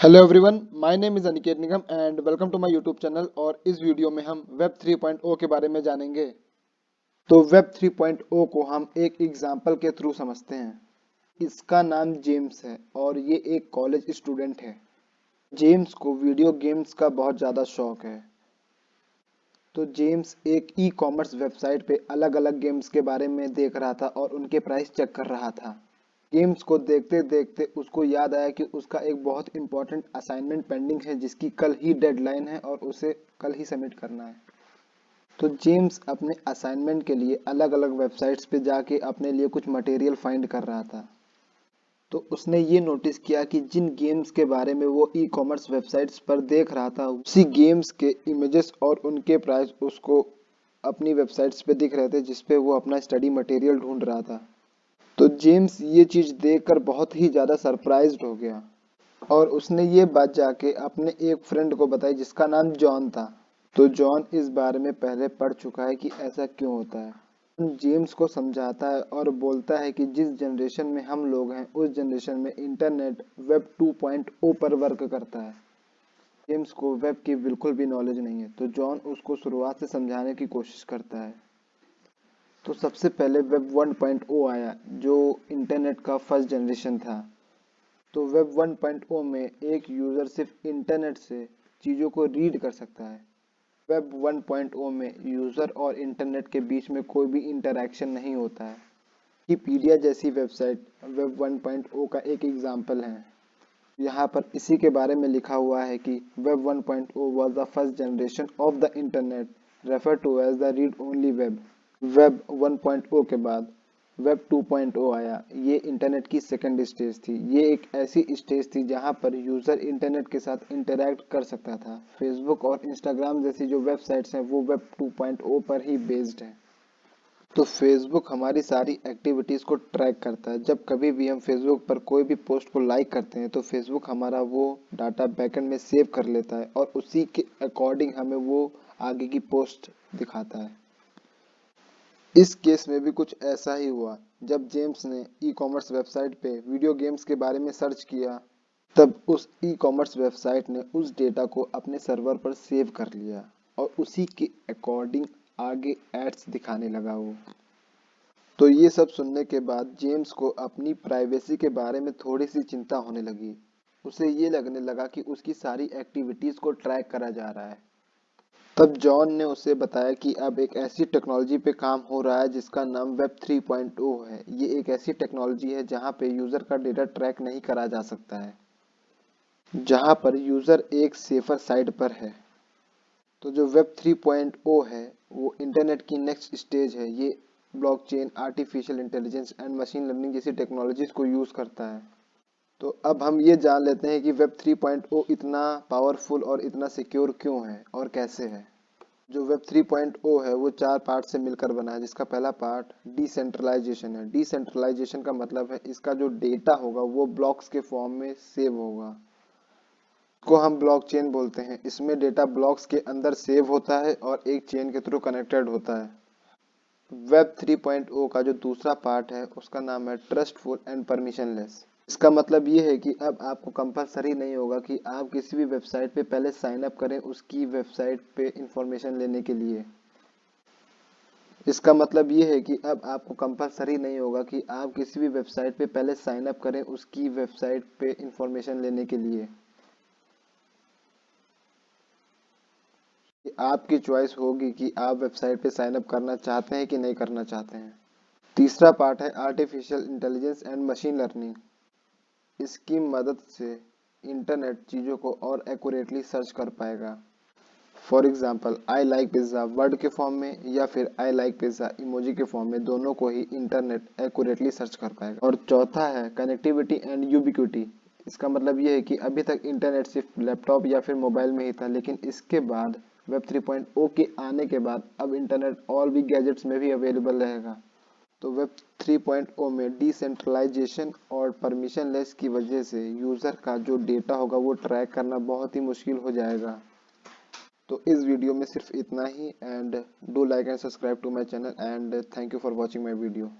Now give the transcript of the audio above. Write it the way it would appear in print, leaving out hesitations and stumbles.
Hello everyone, my name is Aniket Nigam and welcome to my YouTube channel. और इस video में हम वेब 3.0 के बारे में जानेंगे। तो वेब 3.0 को हम एक एग्जाम्पल के थ्रू समझते हैं। इसका नाम जेम्स है और ये एक कॉलेज स्टूडेंट है। जेम्स को वीडियो गेम्स का बहुत ज़्यादा शौक है। तो जेम्स एक ई कॉमर्स वेबसाइट पे अलग अलग गेम्स के बारे में देख रहा था और उनके प्राइस चेक कर रहा था। गेम्स को देखते देखते उसको याद आया कि उसका एक बहुत इंपॉर्टेंट असाइनमेंट पेंडिंग है जिसकी कल ही डेडलाइन है और उसे कल ही सबमिट करना है। तो जेम्स अपने असाइनमेंट के लिए अलग अलग वेबसाइट्स पे जाके अपने लिए कुछ मटेरियल फाइंड कर रहा था। तो उसने ये नोटिस किया कि जिन गेम्स के बारे में वो ई कॉमर्स वेबसाइट्स पर देख रहा था उसी गेम्स के इमेजेस और उनके प्राइस उसको अपनी वेबसाइट्स पे दिख रहे थे जिस पे वो अपना स्टडी मटेरियल ढूंढ रहा था। तो जेम्स ये चीज देखकर बहुत ही ज्यादा सरप्राइज्ड हो गया और उसने ये बात जाके अपने एक फ्रेंड को बताई जिसका नाम जॉन था। तो जॉन इस बारे में पहले पढ़ चुका है कि ऐसा क्यों होता है। जेम्स को समझाता है और बोलता है कि जिस जनरेशन में हम लोग हैं उस जनरेशन में इंटरनेट वेब 2.0 पर वर्क करता है। जेम्स को वेब की बिल्कुल भी नॉलेज नहीं है तो जॉन उसको शुरुआत से समझाने की कोशिश करता है। तो सबसे पहले वेब 1.0 आया जो इंटरनेट का फर्स्ट जनरेशन था। तो वेब 1.0 में एक यूज़र सिर्फ इंटरनेट से चीज़ों को रीड कर सकता है। वेब 1.0 में यूज़र और इंटरनेट के बीच में कोई भी इंटरैक्शन नहीं होता है। विकिपीडिया जैसी वेबसाइट वेब 1.0 का एक एग्जाम्पल है। यहाँ पर इसी के बारे में लिखा हुआ है कि web 1.0 was the first generation of the internet referred to as the read only web। Web 1.0 के बाद वेब 2.0 आया। ये इंटरनेट की सेकंड स्टेज थी। ये एक ऐसी स्टेज थी जहां पर यूजर इंटरनेट के साथ इंटरैक्ट कर सकता था। फेसबुक और इंस्टाग्राम जैसी जो वेबसाइट्स हैं वो वेब 2.0 पर ही बेस्ड है। तो फेसबुक हमारी सारी एक्टिविटीज को ट्रैक करता है। जब कभी भी हम फेसबुक पर कोई भी पोस्ट को लाइक करते हैं तो फेसबुक हमारा वो डाटा बैकएंड में सेव कर लेता है और उसी के अकॉर्डिंग हमें वो आगे की पोस्ट दिखाता है। इस केस में भी कुछ ऐसा ही हुआ। जब जेम्स ने ई कॉमर्स वेबसाइट पे वीडियो गेम्स के बारे में सर्च किया तब उस ई कॉमर्स वेबसाइट ने उस डेटा को अपने सर्वर पर सेव कर लिया और उसी के अकॉर्डिंग आगे एड्स दिखाने लगा वो। तो ये सब सुनने के बाद जेम्स को अपनी प्राइवेसी के बारे में थोड़ी सी चिंता होने लगी। उसे ये लगने लगा कि उसकी सारी एक्टिविटीज को ट्रैक करा जा रहा है। तब जॉन ने उसे बताया कि अब एक ऐसी टेक्नोलॉजी पे काम हो रहा है जिसका नाम वेब 3.0 है। ये एक ऐसी टेक्नोलॉजी है जहाँ पे यूजर का डेटा ट्रैक नहीं करा जा सकता है, जहाँ पर यूजर एक सेफर साइड पर है। तो जो वेब 3.0 है वो इंटरनेट की नेक्स्ट स्टेज है। ये blockchain, artificial intelligence and machine learning जैसी टेक्नोलॉजीज को यूज करता है। तो अब हम ये जान लेते हैं कि वेब 3.0 इतना पावरफुल और इतना सिक्योर क्यों है और कैसे है। जो वेब 3.0 है वो चार पार्ट से मिलकर बना है जिसका पहला पार्ट डिसेंट्रलाइजेशन है। डिसेंट्रलाइजेशन का मतलब है इसका जो डेटा होगा वो ब्लॉक्स के फॉर्म में सेव होगा, को हम ब्लॉकचेन बोलते हैं। इसमें डेटा ब्लॉक्स के अंदर सेव होता है और एक चेन के थ्रू कनेक्टेड होता है। वेब 3.0 का जो दूसरा पार्ट है उसका नाम है ट्रस्टफुल एंड परमिशनलेस। इसका मतलब ये है कि अब आपको कंपलसरी नहीं होगा कि आप किसी भी वेबसाइट पे पहले साइन अप करें उसकी वेबसाइट पे इंफॉर्मेशन लेने के लिए। इसका मतलब ये है कि अब आपको कंपलसरी नहीं होगा कि आप किसी भी वेबसाइट पे पहले साइन अप करें उसकी वेबसाइट पे इंफॉर्मेशन लेने के लिए। आपकी चॉइस होगी कि आप वेबसाइट पे साइन अप करना चाहते हैं कि नहीं करना चाहते हैं। तीसरा पार्ट है artificial intelligence and machine learning. इसकी मदद से इंटरनेट चीज़ों को और एक्यूरेटली सर्च कर पाएगा। For example I like pizza word के फॉर्म में या फिर आई लाइक पिज्ज़ा इमोजी के फॉर्म में, दोनों को ही इंटरनेट एक्यूरेटली सर्च कर पाएगा। और चौथा है कनेक्टिविटी एंड यूबिक्विटी। इसका मतलब ये है कि अभी तक इंटरनेट सिर्फ लैपटॉप या फिर मोबाइल में ही था, लेकिन इसके बाद वेब 3.0 के आने के बाद अब इंटरनेट और भी गैजेट्स में भी अवेलेबल रहेगा। तो वेब 3.0 में डिसेंट्रलाइजेशन और परमिशनलेस की वजह से यूज़र का जो डेटा होगा वो ट्रैक करना बहुत ही मुश्किल हो जाएगा। तो इस वीडियो में सिर्फ इतना ही and do like and subscribe to my channel and thank you for watching my video.